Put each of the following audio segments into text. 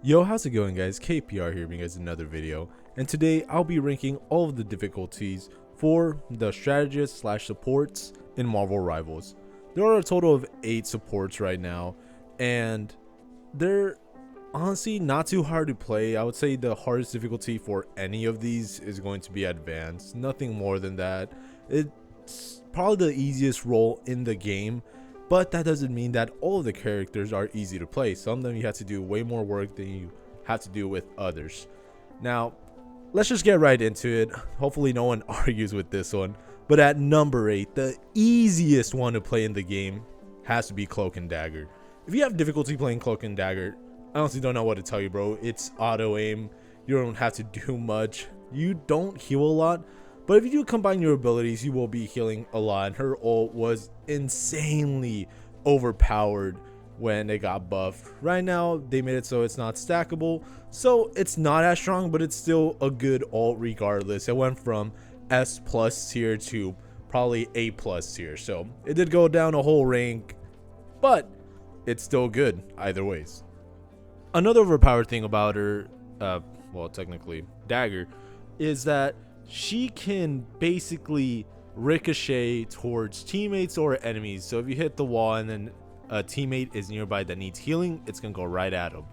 Yo, how's it going guys? KPR here bringing guys another video, and today I'll be ranking all of the difficulties for the strategists slash supports in Marvel Rivals. There are a total of 8 supports right now, and they're honestly not too hard to play. I would say the hardest difficulty for any of these is going to be advanced, nothing more than that. It's probably the easiest role in the game, but that doesn't mean that all of the characters are easy to play. Some of them you have to do way more work than you have to do with others. Now, let's just get right into it. Hopefully no one argues with this one. But at number 8, the easiest one to play in the game has to be Cloak and Dagger. If you have difficulty playing Cloak and Dagger, I honestly don't know what to tell you, bro. It's auto aim. You don't have to do much. You don't heal a lot. But if you do combine your abilities, you will be healing a lot. And her ult was insanely overpowered when it got buffed. Right now, they made it so it's not stackable. So it's not as strong, but it's still a good ult regardless. It went from S plus tier to probably A plus tier. So it did go down a whole rank, but it's still good either ways. Another overpowered thing about her, well, technically Dagger, is that she can basically ricochet towards teammates or enemies. So if you hit the wall and then a teammate is nearby that needs healing, it's gonna go right at them.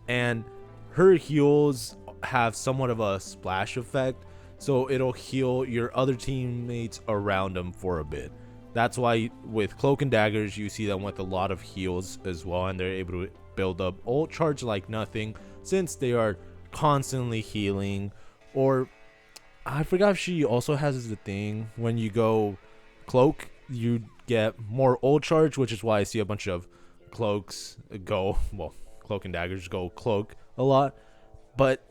And her heals have somewhat of a splash effect, so it'll heal your other teammates around them for a bit. That's why with Cloak and Daggers you see them with a lot of heals as well, and they're able to build up ult charge like nothing since they are constantly healing. Or I forgot if she also has the thing when you go Cloak, you get more ult charge, which is why I see a bunch of Cloaks go, well, Cloak and Daggers go Cloak a lot. But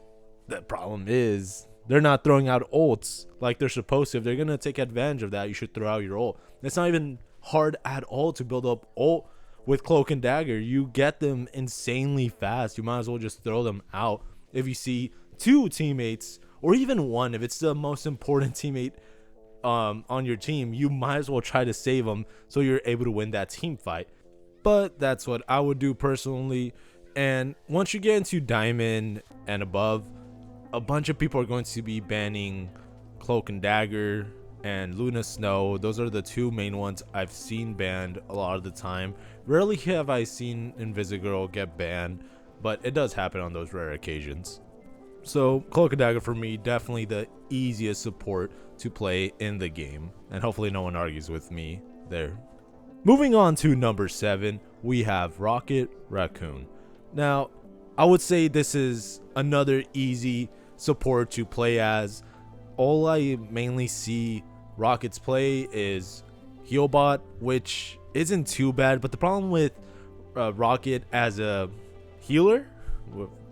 the problem is they're not throwing out ults like they're supposed to. If they're gonna take advantage of that, you should throw out your ult. It's not even hard at all to build up ult with Cloak and Dagger. You get them insanely fast. You might as well just throw them out if you see 2 teammates, or even 1. If it's the most important teammate on your team, you might as well try to save them so you're able to win that team fight. But that's what I would do personally. And once you get into Diamond and above, a bunch of people are going to be banning Cloak and Dagger and Luna Snow. Those are the 2 main ones I've seen banned a lot of the time. Rarely have I seen Invisigirl get banned, but it does happen on those rare occasions. So Cloak and Dagger for me, definitely the easiest support to play in the game, and hopefully no one argues with me there. Moving on to number 7, we have Rocket Raccoon. Now, I would say this is another easy support to play as. All I mainly see Rocket's play is Healbot, which isn't too bad, but the problem with Rocket as a healer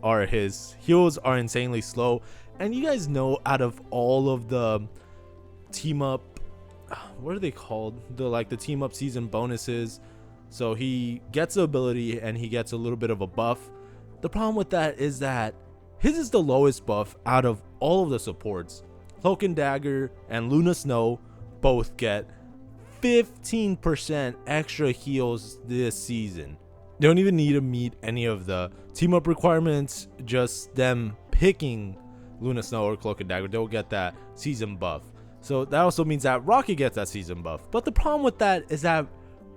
are his heals are insanely slow. And you guys know, out of all of the team up, what are they called, the team up season bonuses, so he gets the ability and he gets a little bit of a buff. The problem with that is that his is the lowest buff out of all of the supports. Cloak and Dagger and Luna Snow both get 15% extra heals this season. They don't even need to meet any of the team up requirements, just them picking Luna Snow or Cloak and Dagger, they'll get that season buff. So that also means that Rocket gets that season buff. But the problem with that is that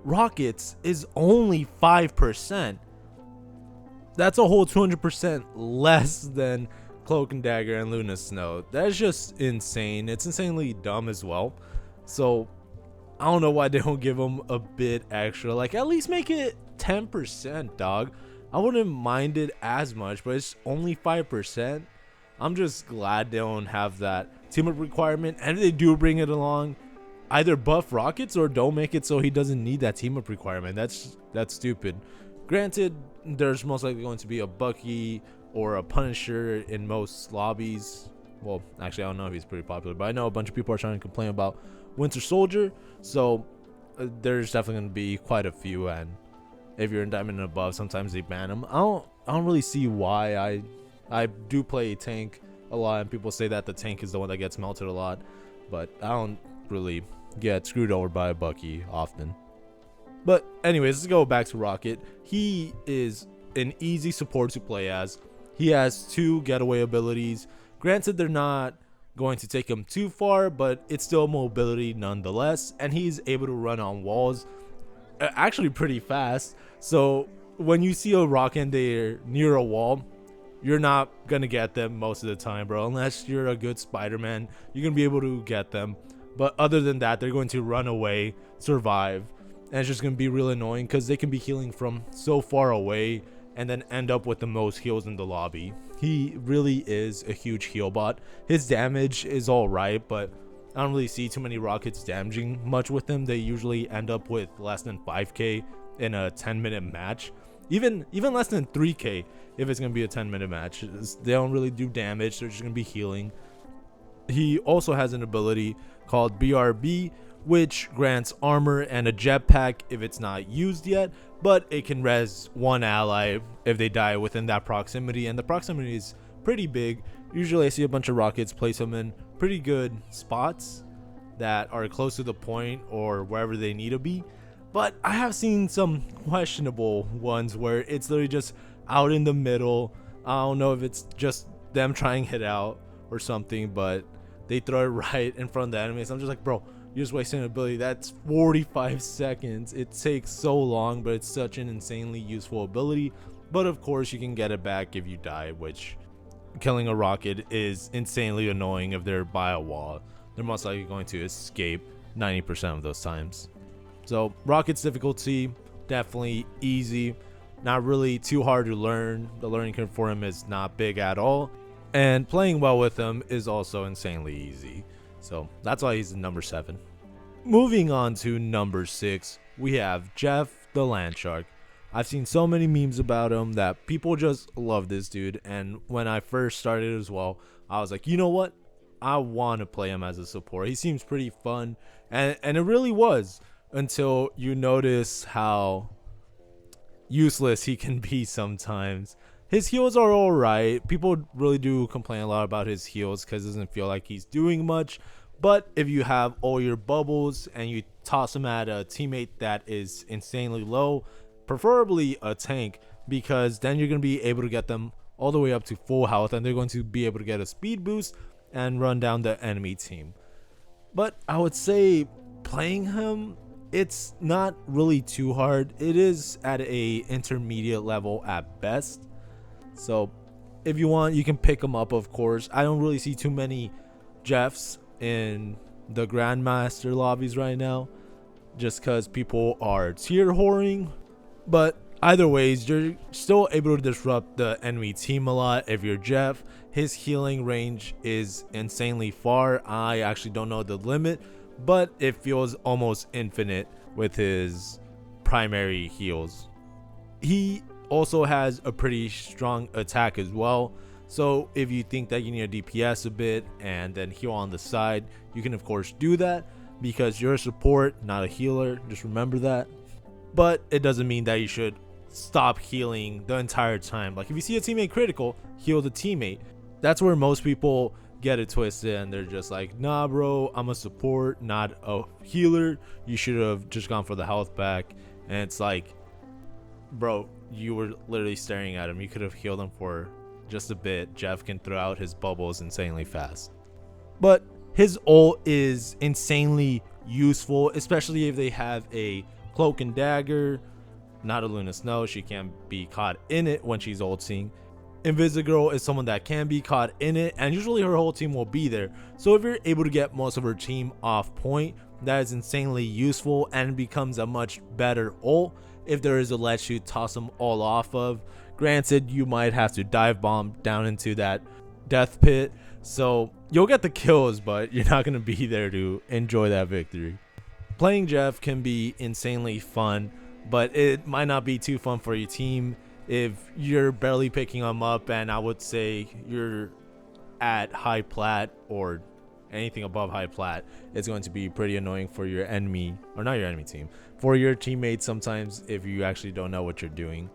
Rocket's is only 5%. That's a whole 200% less than Cloak and Dagger and Luna Snow. That's just insane. It's insanely dumb as well. So I don't know why they don't give them a bit extra. Like, at least make it 10%, dog. I wouldn't mind it as much, but it's only 5%. I'm just glad they don't have that team up requirement, and if they do bring it along, either buff Rockets or don't make it so he doesn't need that team up requirement. That's stupid. Granted, there's most likely going to be a Bucky or a Punisher in most lobbies. Well, actually, I don't know if he's pretty popular, but I know a bunch of people are trying to complain about Winter Soldier, so there's definitely going to be quite a few. And if you're in Diamond and above, sometimes they ban them. I don't really see why. I do play tank a lot, and people say that the tank is the one that gets melted a lot, but I don't really get screwed over by a Bucky often. But anyways, let's go back to Rocket. He is an easy support to play as. He has 2 getaway abilities. Granted, they're not going to take him too far, but it's still mobility nonetheless, and he's able to run on walls actually pretty fast. So when you see a rocket there near a wall, you're not gonna get them most of the time, bro. Unless you're a good Spider-Man, you're gonna be able to get them. But other than that, they're going to run away, survive, and it's just gonna be real annoying because they can be healing from so far away and then end up with the most heals in the lobby. He really is a huge heal bot. His damage is alright, but I don't really see too many rockets damaging much with him. They usually end up with less than 5k in a 10-minute match. Even less than 3k if it's going to be a 10-minute match. They don't really do damage. They're just going to be healing. He also has an ability called BRB, which grants armor and a jetpack if it's not used yet, but it can res one ally if they die within that proximity, and the proximity is pretty big. Usually I see a bunch of rockets place them in pretty good spots that are close to the point or wherever they need to be, but I have seen some questionable ones where it's literally just out in the middle. I don't know if it's just them trying it out or something, but they throw it right in front of the enemies. I'm just like, bro, you're just wasting an ability. That's 45 seconds. It takes so long, but it's such an insanely useful ability. But of course you can get it back if you die, which killing a rocket is insanely annoying. If they're by a wall, they're most likely going to escape 90% of those times. So rocket's difficulty, definitely easy, not really too hard to learn. The learning curve for him is not big at all, and playing well with him is also insanely easy. So that's why he's number 7. Moving on to number 6, we have Jeff the Land Shark. I've seen so many memes about him that people just love this dude, and when I first started as well, I was like, you know what, I want to play him as a support. He seems pretty fun, and it really was, until you notice how useless he can be sometimes. His heals are alright. People really do complain a lot about his heals because it doesn't feel like he's doing much. But if you have all your bubbles and you toss him at a teammate that is insanely low, preferably a tank, because then you're going to be able to get them all the way up to full health, and they're going to be able to get a speed boost and run down the enemy team. But I would say playing him, it's not really too hard. It is at a intermediate level at best. So if you want, you can pick him up, of course. I don't really see too many Jeffs in the Grandmaster lobbies right now, just because people are tier whoring. But either ways, you're still able to disrupt the enemy team a lot if you're Jeff. His healing range is insanely far. I actually don't know the limit, but it feels almost infinite with his primary heals. He also has a pretty strong attack as well, so if you think that you need a DPS a bit and then heal on the side, you can of course do that, because you're a support, not a healer. Just remember that. But it doesn't mean that you should stop healing the entire time. Like if you see a teammate critical, heal the teammate. That's where most people get it twisted, and they're just like, nah bro, I'm a support, not a healer. You should have just gone for the health back. And it's like, bro, you were literally staring at him. You could have healed him for just a bit. Jeff can throw out his bubbles insanely fast, but his ult is insanely useful, especially if they have a Cloak and Dagger. Not a Luna Snow, she can't be caught in it when she's ulting. Invisigirl is someone that can be caught in it, and usually her whole team will be there. So if you're able to get most of her team off point, that is insanely useful, and becomes a much better ult if there is a ledge to toss them all off of. Granted, you might have to dive bomb down into that death pit, so you'll get the kills, but you're not going to be there to enjoy that victory. Playing Jeff can be insanely fun, but it might not be too fun for your team if you're barely picking them up, and I would say you're at high plat or anything above high plat. It's going to be pretty annoying for your enemy, or not your enemy team, for your teammates sometimes if you actually don't know what you're doing.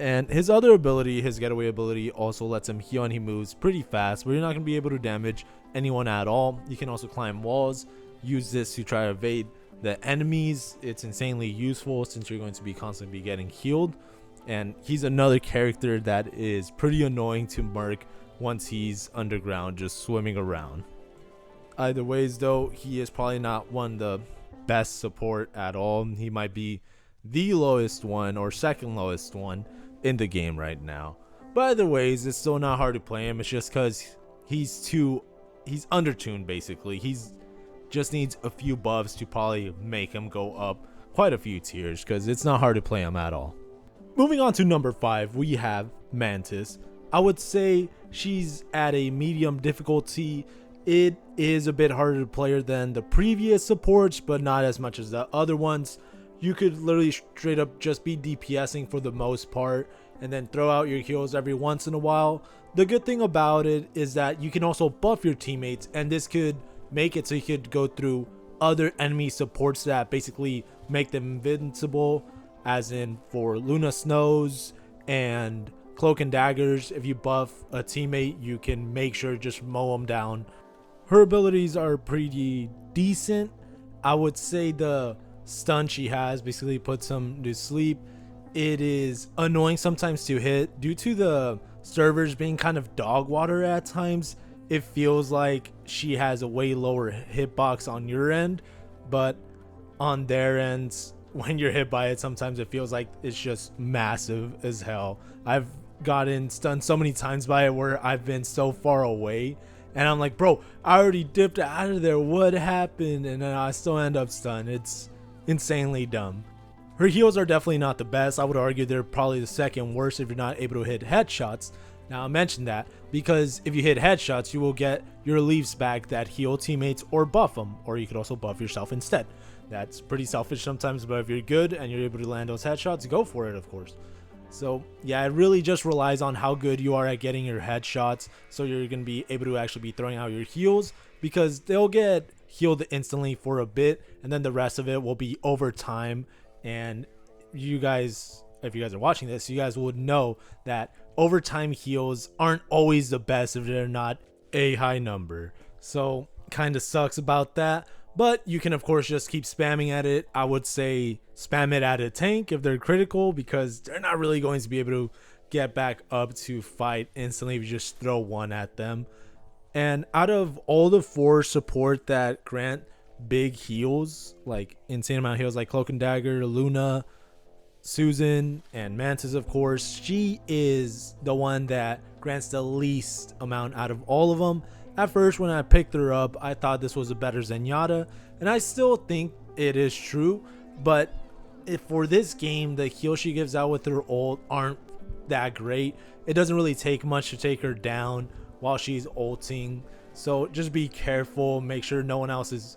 And his other ability, his getaway ability, also lets him heal, and he moves pretty fast, but you're not going to be able to damage anyone at all. You can also climb walls, use this to try to evade the enemies. It's insanely useful since you're going to be constantly getting healed. and he's another character that is pretty annoying to Merc once he's underground just swimming around. Either ways though, he is probably not one of the best support at all. He might be the lowest one or second lowest one in the game right now. But either ways, it's still not hard to play him. It's just because he's undertuned basically. He's just needs a few buffs to probably make him go up quite a few tiers, because it's not hard to play him at all. Moving on to number 5, we have Mantis. I would say she's at a medium difficulty. It is a bit harder to play her than the previous supports, but not as much as the other ones. You could literally straight up just be DPSing for the most part and then throw out your heals every once in a while. The good thing about it is that you can also buff your teammates, and this could make it so you could go through other enemy supports that basically make them invincible, as in for Luna Snows and Cloak and Daggers. If you buff a teammate, you can make sure to just mow them down. Her abilities are pretty decent. I would say the stun she has basically puts them to sleep. It is annoying sometimes to hit due to the servers being kind of dog water at times. It feels like she has a way lower hitbox on your end, but on their ends, when you're hit by it, sometimes it feels like it's just massive as hell. I've gotten stunned so many times by it where I've been so far away and I'm like, bro, I already dipped out of there, what happened? And then I still end up stunned. It's insanely dumb. Her heals are definitely not the best. I would argue they're probably the second worst if you're not able to hit headshots. Now I mention that because if you hit headshots, you will get your leaves back that heal teammates or buff them, or you could also buff yourself instead. That's pretty selfish sometimes, but if you're good and you're able to land those headshots, go for it, of course. So yeah, it really just relies on how good you are at getting your headshots, so you're going to be able to actually be throwing out your heals, because they'll get healed instantly for a bit, and then the rest of it will be over time. And you guys, if you guys are watching this, you guys would know that overtime heals aren't always the best if they're not a high number. So kind of sucks about that, but you can of course just keep spamming at it. I would say spam it at a tank if they're critical, because they're not really going to be able to get back up to fight instantly if you just throw one at them. And out of all the 4 support that grant big heals, like insane amount of heals, like Cloak and Dagger, Luna, Susan, and Mantis, of course, she is the one that grants the least amount out of all of them. At first, when I picked her up, I thought this was a better Zenyatta, and I still think it is true, but if for this game, the heals she gives out with her ult aren't that great. It doesn't really take much to take her down while she's ulting, so just be careful. Make sure no one else is,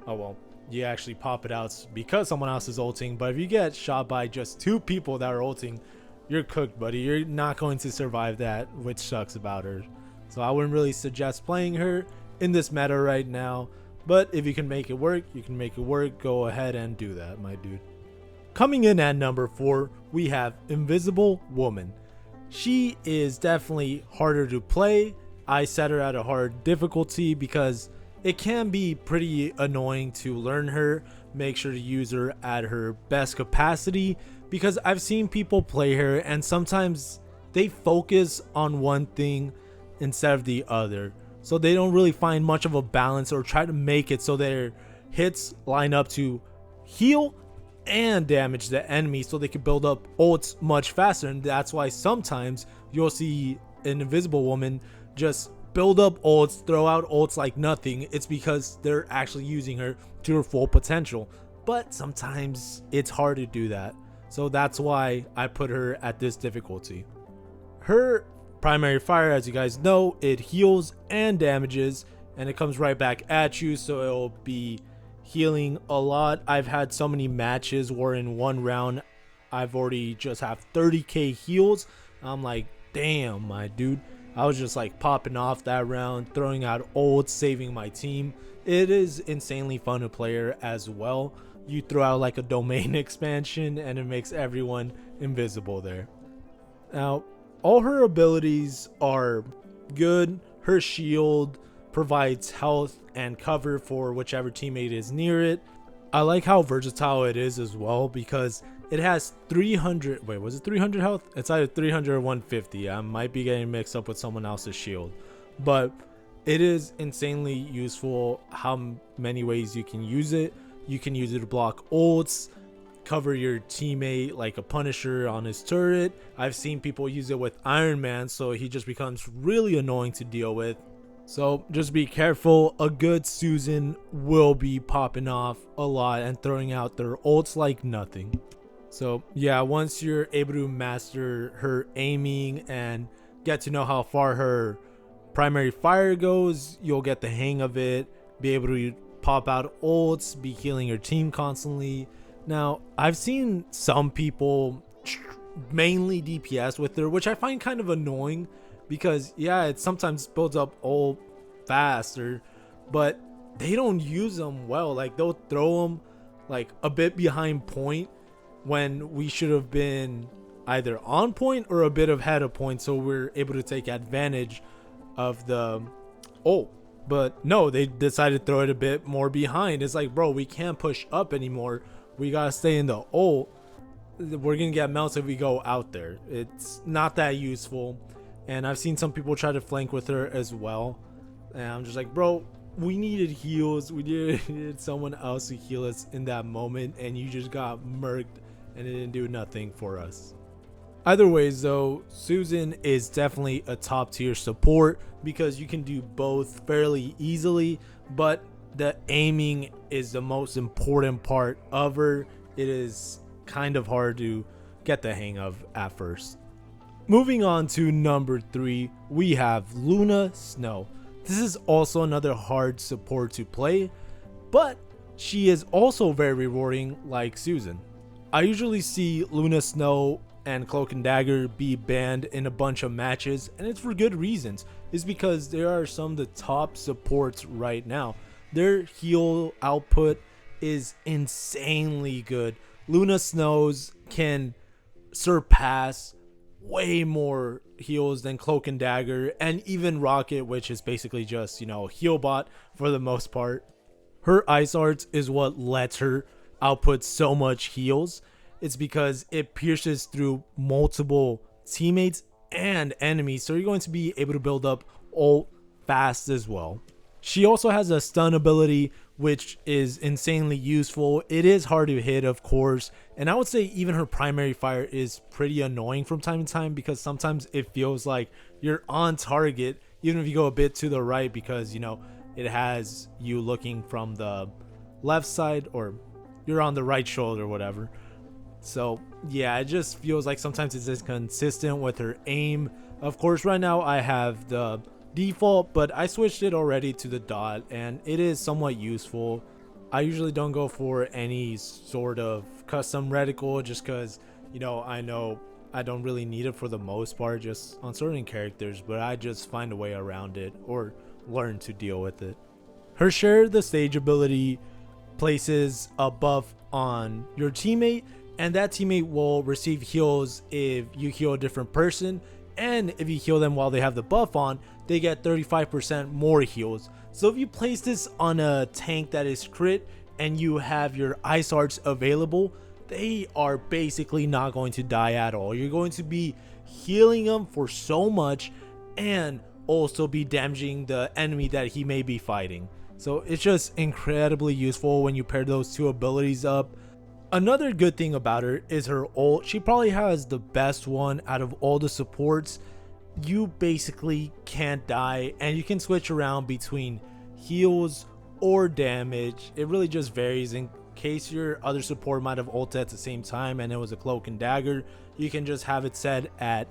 oh well, you actually pop it out because someone else is ulting, but if you get shot by just 2 people that are ulting, you're cooked, buddy. You're not going to survive that, which sucks about her. So I wouldn't really suggest playing her in this meta right now, but if you can make it work, you can make it work. Go ahead and do that, my dude. Coming in at number 4, we have Invisible Woman. She is definitely harder to play. I set her at a hard difficulty because it can be pretty annoying to learn her. Make sure to use her at her best capacity, because I've seen people play her and sometimes they focus on one thing instead of the other, so they don't really find much of a balance or try to make it so their hits line up to heal and damage the enemy, so they can build up ults much faster. And that's why sometimes you'll see an Invisible Woman just build up ults, throw out ults like nothing. It's because they're actually using her to her full potential, but sometimes it's hard to do that, so that's why I put her at this difficulty. Her primary fire, as you guys know, it heals and damages, and it comes right back at you, so it'll be healing a lot. I've had so many matches where in one round I've already just have 30k heals. I'm like, damn, my dude. I was just like popping off that round, throwing out ults, saving my team. It is insanely fun to play her as well. You throw out like a domain expansion and it makes everyone invisible there. Now, all her abilities are good. Her shield provides health and cover for whichever teammate is near it. I like how versatile it is as well, because It has 300, wait, was it 300 health? It's either 300 or 150. I might be getting mixed up with someone else's shield, but it is insanely useful how many ways you can use it. You can use it to block ults, cover your teammate like a Punisher on his turret. I've seen people use it with Iron Man, so he just becomes really annoying to deal with. So just be careful. A good Susan will be popping off a lot and throwing out their ults like nothing. So yeah, once you're able to master her aiming and get to know how far her primary fire goes, you'll get the hang of it, be able to pop out ults, be healing your team constantly. Now, I've seen some people mainly DPS with her, which I find kind of annoying because yeah, it sometimes builds up ult faster, but they don't use them well. Like they'll throw them like a bit behind point when we should have been either on point or a bit ahead of point, so we're able to take advantage of the ult. But no, they decided to throw it a bit more behind. It's like, bro, we can't push up anymore. We gotta stay in the ult. We're gonna get melts if we go out there. It's not that useful. And I've seen some people try to flank with her as well, and I'm just like, bro, we needed heals. We needed someone else to heal us in that moment, and you just got murked and it didn't do nothing for us. Either ways though, Susan is definitely a top tier support because you can do both fairly easily, but the aiming is the most important part of her. It is kind of hard to get the hang of at first. Moving on to number 3, we have Luna Snow. This is also another hard support to play, but she is also very rewarding like Susan. I usually see Luna Snow and Cloak and Dagger be banned in a bunch of matches, and it's for good reasons. It's because they are some of the top supports right now. Their heal output is insanely good. Luna Snow's can surpass way more heals than Cloak and Dagger, and even Rocket, which is basically just, you know, heal bot for the most part. Her Ice Arts is what lets her output so much heals. It's because it pierces through multiple teammates and enemies, so you're going to be able to build up ult fast as well. She also has a stun ability, which is insanely useful. It is hard to hit, of course, and I would say even her primary fire is pretty annoying from time to time because sometimes it feels like you're on target even if you go a bit to the right, because, you know, it has you looking from the left side or you're on the right shoulder or whatever. So yeah, it just feels like sometimes it's inconsistent with her aim. Of course, right now I have the default, but I switched it already to the dot, and it is somewhat useful. I usually don't go for any sort of custom reticle just because, you know I don't really need it for the most part, just on certain characters, but I just find a way around it or learn to deal with it. Her share the stage ability places a buff on your teammate, and that teammate will receive heals if you heal a different person, and if you heal them while they have the buff on, they get 35% more heals. So if you place this on a tank that is crit and you have your Ice Arts available, they are basically not going to die at all. You're going to be healing them for so much and also be damaging the enemy that he may be fighting. So it's just incredibly useful when you pair those two abilities up. Another good thing about her is her ult. She probably has the best one out of all the supports. You basically can't die, and you can switch around between heals or damage. It really just varies. In case your other support might have ulted at the same time and it was a Cloak and Dagger, you can just have it set at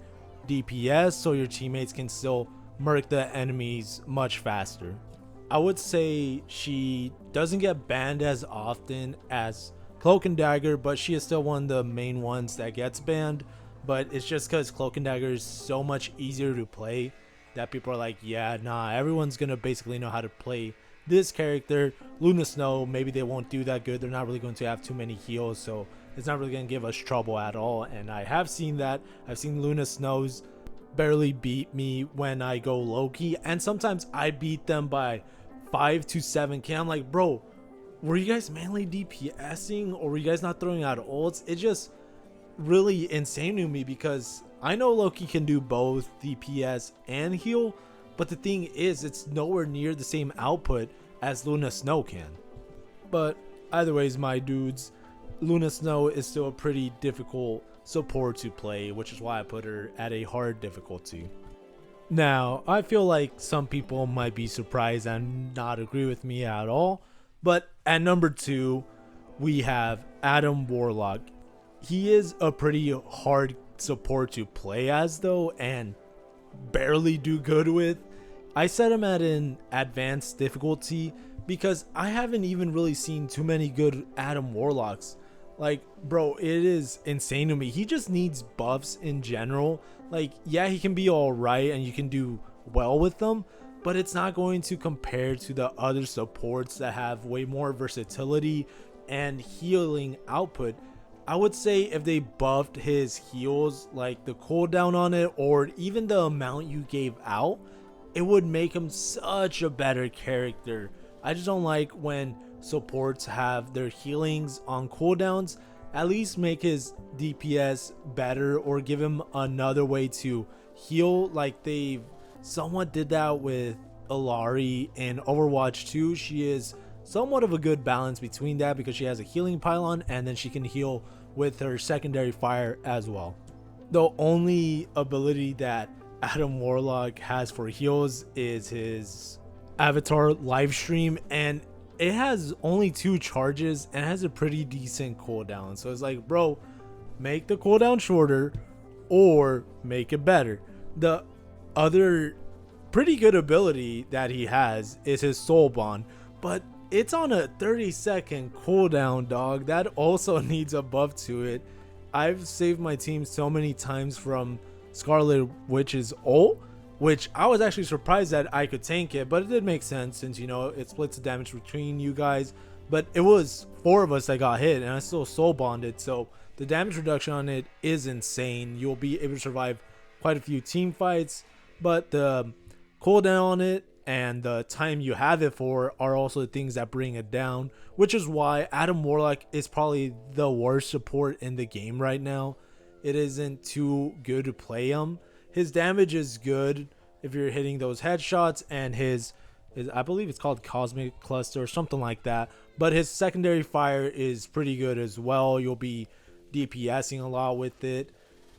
DPS so your teammates can still murk the enemies much faster. I would say she doesn't get banned as often as Cloak and Dagger, but she is still one of the main ones that gets banned. But it's just because Cloak and Dagger is so much easier to play that people are like, yeah, nah, everyone's gonna basically know how to play this character. Luna Snow, maybe they won't do that good. They're not really going to have too many heals, so it's not really gonna give us trouble at all. And I have seen that. I've seen Luna Snows barely beat me when I go Loki, and sometimes I beat them by 5 to 7k. I'm like, bro, were you guys mainly DPSing, or were you guys not throwing out ults? It just really insane to me because I know Loki can do both DPS and heal, but the thing is, it's nowhere near the same output as Luna Snow can. But either ways, my dudes, Luna Snow is still a pretty difficult support to play, which is why I put her at a hard difficulty. Now, I feel like some people might be surprised and not agree with me at all, but at number 2, we have Adam Warlock. He is a pretty hard support to play as though, and barely do good with. I set him at an advanced difficulty because I haven't even really seen too many good Adam Warlocks. Like, bro, it is insane to me. He just needs buffs in general. Like, yeah, he can be alright and you can do well with them, but it's not going to compare to the other supports that have way more versatility and healing output. I would say if they buffed his heals, like the cooldown on it, or even the amount you gave out, it would make him such a better character. I just don't like when supports have their healings on cooldowns. At least make his DPS better or give him another way to heal. Like they somewhat did that with Illari in Overwatch 2. She is somewhat of a good balance between that because she has a healing pylon and then she can heal with her secondary fire as well. The only ability that Adam Warlock has for heals is his avatar live stream, and it has only 2 charges and has a pretty decent cooldown. So it's like, bro, make the cooldown shorter or make it better. The other pretty good ability that he has is his soul bond, but it's on a 30-second cooldown, dog. That also needs a buff to it. I've saved my team so many times from Scarlet Witch's ult, which I was actually surprised that I could tank it, but it did make sense since, you know, it splits the damage between you guys. But it was 4 of us that got hit and I still soul bonded, so the damage reduction on it is insane. You'll be able to survive quite a few team fights, but the cooldown on it and the time you have it for are also the things that bring it down, which is why Adam Warlock is probably the worst support in the game right now. It isn't too good to play him. His damage is good if you're hitting those headshots, and his I believe it's called Cosmic Cluster or something like that, but his secondary fire is pretty good as well. You'll be DPSing a lot with it.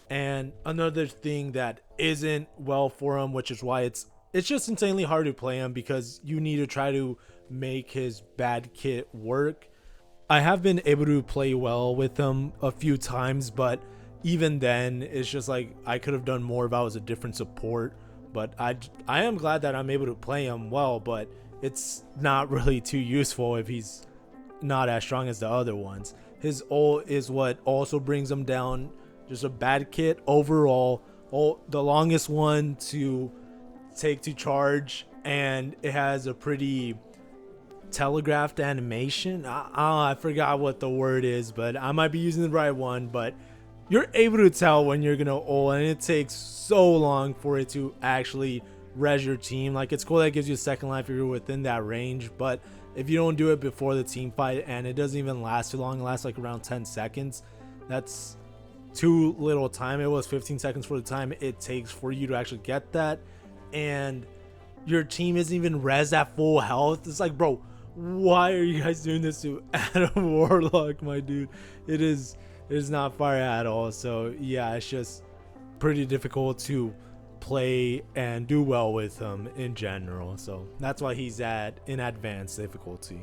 And another thing that isn't well for him, which is why it's just insanely hard to play him, because you need to try to make his bad kit work. I have been able to play well with him a few times, but even then it's just like I could have done more if I was a different support. But I am glad that I'm able to play him well, but it's not really too useful if he's not as strong as the other ones. His ult is what also brings him down. Just a bad kit overall. The longest one to take to charge, and it has a pretty telegraphed animation. I forgot what the word is, but I might be using the right one. But you're able to tell when you're gonna ult, and it takes so long for it to actually res your team. Like, it's cool that it gives you a second life if you're within that range, but if you don't do it before the team fight, and it doesn't even last too long, it lasts like around 10 seconds, that's too little time. It was 15 seconds for the time it takes for you to actually get that, and your team isn't even res at full health. It's like, bro, why are you guys doing this to Adam Warlock, my dude? It is not fire at all. So yeah, it's just pretty difficult to play and do well with him in general. So that's why he's at an advanced difficulty.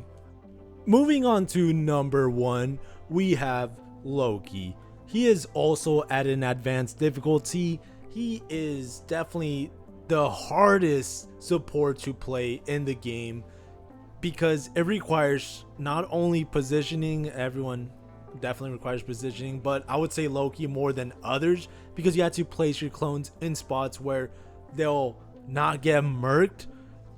Moving on to number 1, we have Loki. He is also at an advanced difficulty. He is definitely the hardest support to play in the game because it requires not only positioning, everyone definitely requires positioning, but I would say Loki more than others because you have to place your clones in spots where they'll not get murked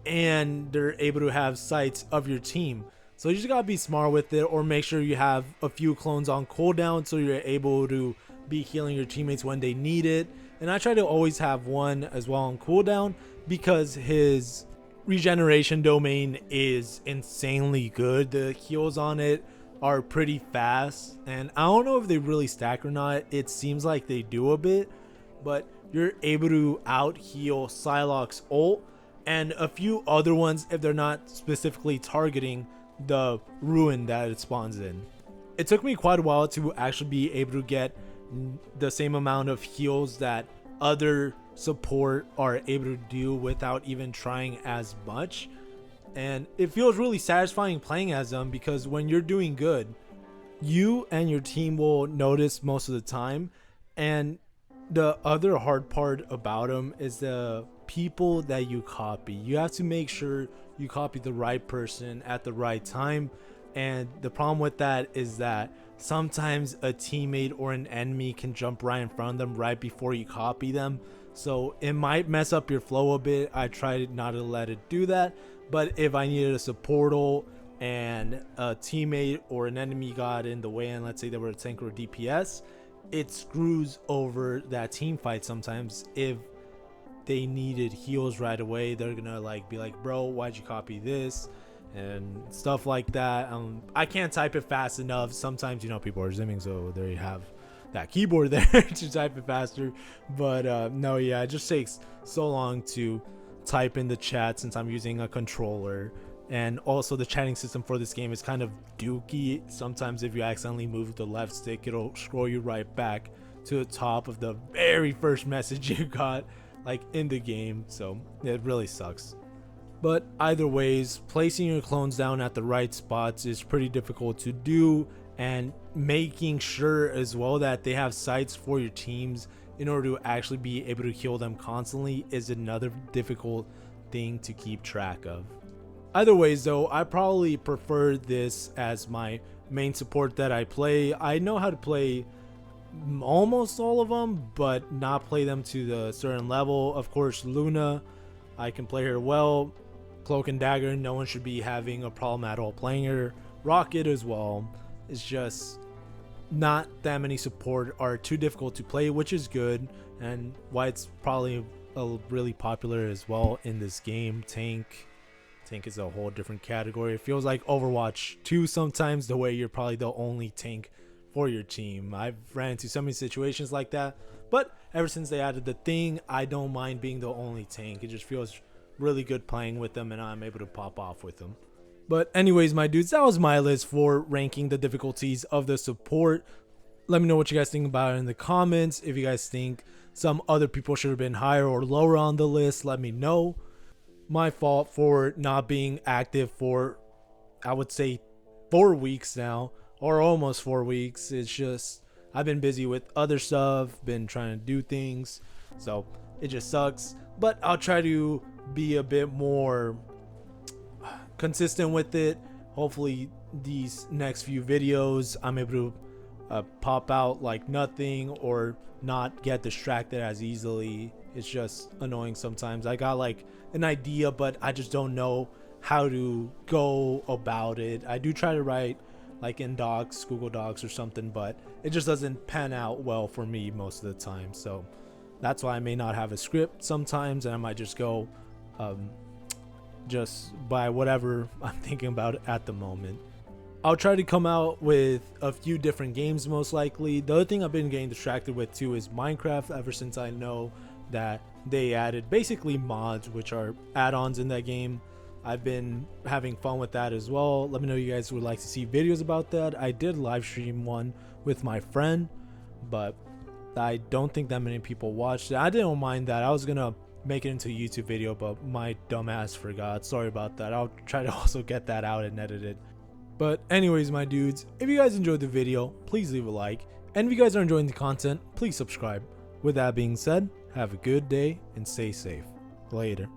and they're able to have sights of your team. So you just gotta be smart with it, or make sure you have a few clones on cooldown so you're able to be healing your teammates when they need it. And I try to always have one as well on cooldown because his regeneration domain is insanely good. The heals on it are pretty fast, and I don't know if they really stack or not. It seems like they do a bit, but you're able to out heal Psylocke's ult and a few other ones if they're not specifically targeting the ruin that it spawns in. It took me quite a while to actually be able to get the same amount of heals that other support are able to do without even trying as much, and it feels really satisfying playing as them, because when you're doing good, you and your team will notice most of the time. And the other hard part about them is the people that you copy. You have to make sure you copy the right person at the right time, and the problem with that is that sometimes a teammate or an enemy can jump right in front of them right before you copy them, so it might mess up your flow a bit. I try not to let it do that, but if I needed a support ult and a teammate or an enemy got in the way, and let's say they were a tank or a DPS, it screws over that team fight sometimes. If they needed heals right away, they're gonna be like, bro, why'd you copy this, and stuff like that. I can't type it fast enough. Sometimes, people are zooming, so there you have that keyboard there to type it faster. But no, yeah, it just takes so long to type in the chat since I'm using a controller, and also the chatting system for this game is kind of dookie. Sometimes if you accidentally move the left stick, it'll scroll you right back to the top of the very first message you got in the game, so it really sucks. But either ways, placing your clones down at the right spots is pretty difficult to do, and making sure as well that they have sites for your teams in order to actually be able to heal them constantly is another difficult thing to keep track of. Either ways though, I probably prefer this as my main support that I play. I know how to play almost all of them, but not play them to the certain level. Of course, Luna, I can play her well. Cloak and Dagger, no one should be having a problem at all playing her. Rocket as well. It's just not that many support are too difficult to play, which is good, and why it's probably really popular as well in this game. Tank is a whole different category. It feels like Overwatch 2 sometimes, the way you're probably the only tank for your team. I've ran into so many situations like that, but ever since they added the thing, I don't mind being the only tank. It just feels really good playing with them, and I'm able to pop off with them. But anyways, my dudes, that was my list for ranking the difficulties of the support. Let me know what you guys think about it in the comments. If you guys think some other people should have been higher or lower on the list, let me know. My fault for not being active for, I would say, 4 weeks now, or almost 4 weeks. It's just I've been busy with other stuff, been trying to do things, so it just sucks. But I'll try to be a bit more consistent with it. Hopefully these next few videos I'm able to pop out like nothing, or not get distracted as easily. It's just annoying sometimes. I got an idea, but I just don't know how to go about it. I do try to write in docs, Google Docs or something, but it just doesn't pan out well for me most of the time. So that's why I may not have a script sometimes, and I might just go just by whatever I'm thinking about at the moment. I'll try to come out with a few different games most likely. The other thing I've been getting distracted with too is Minecraft, ever since I know that they added basically mods, which are add-ons in that game. I've been having fun with that as well. Let me know you guys would like to see videos about that. I did live stream one with my friend, but I don't think that many people watched it. I didn't mind that. I was gonna make it into a YouTube video, but my dumbass forgot. Sorry about that. I'll try to also get that out and edit it. But anyways, my dudes, if you guys enjoyed the video, please leave a like, and if you guys are enjoying the content, please subscribe. With that being said, have a good day and stay safe. Later.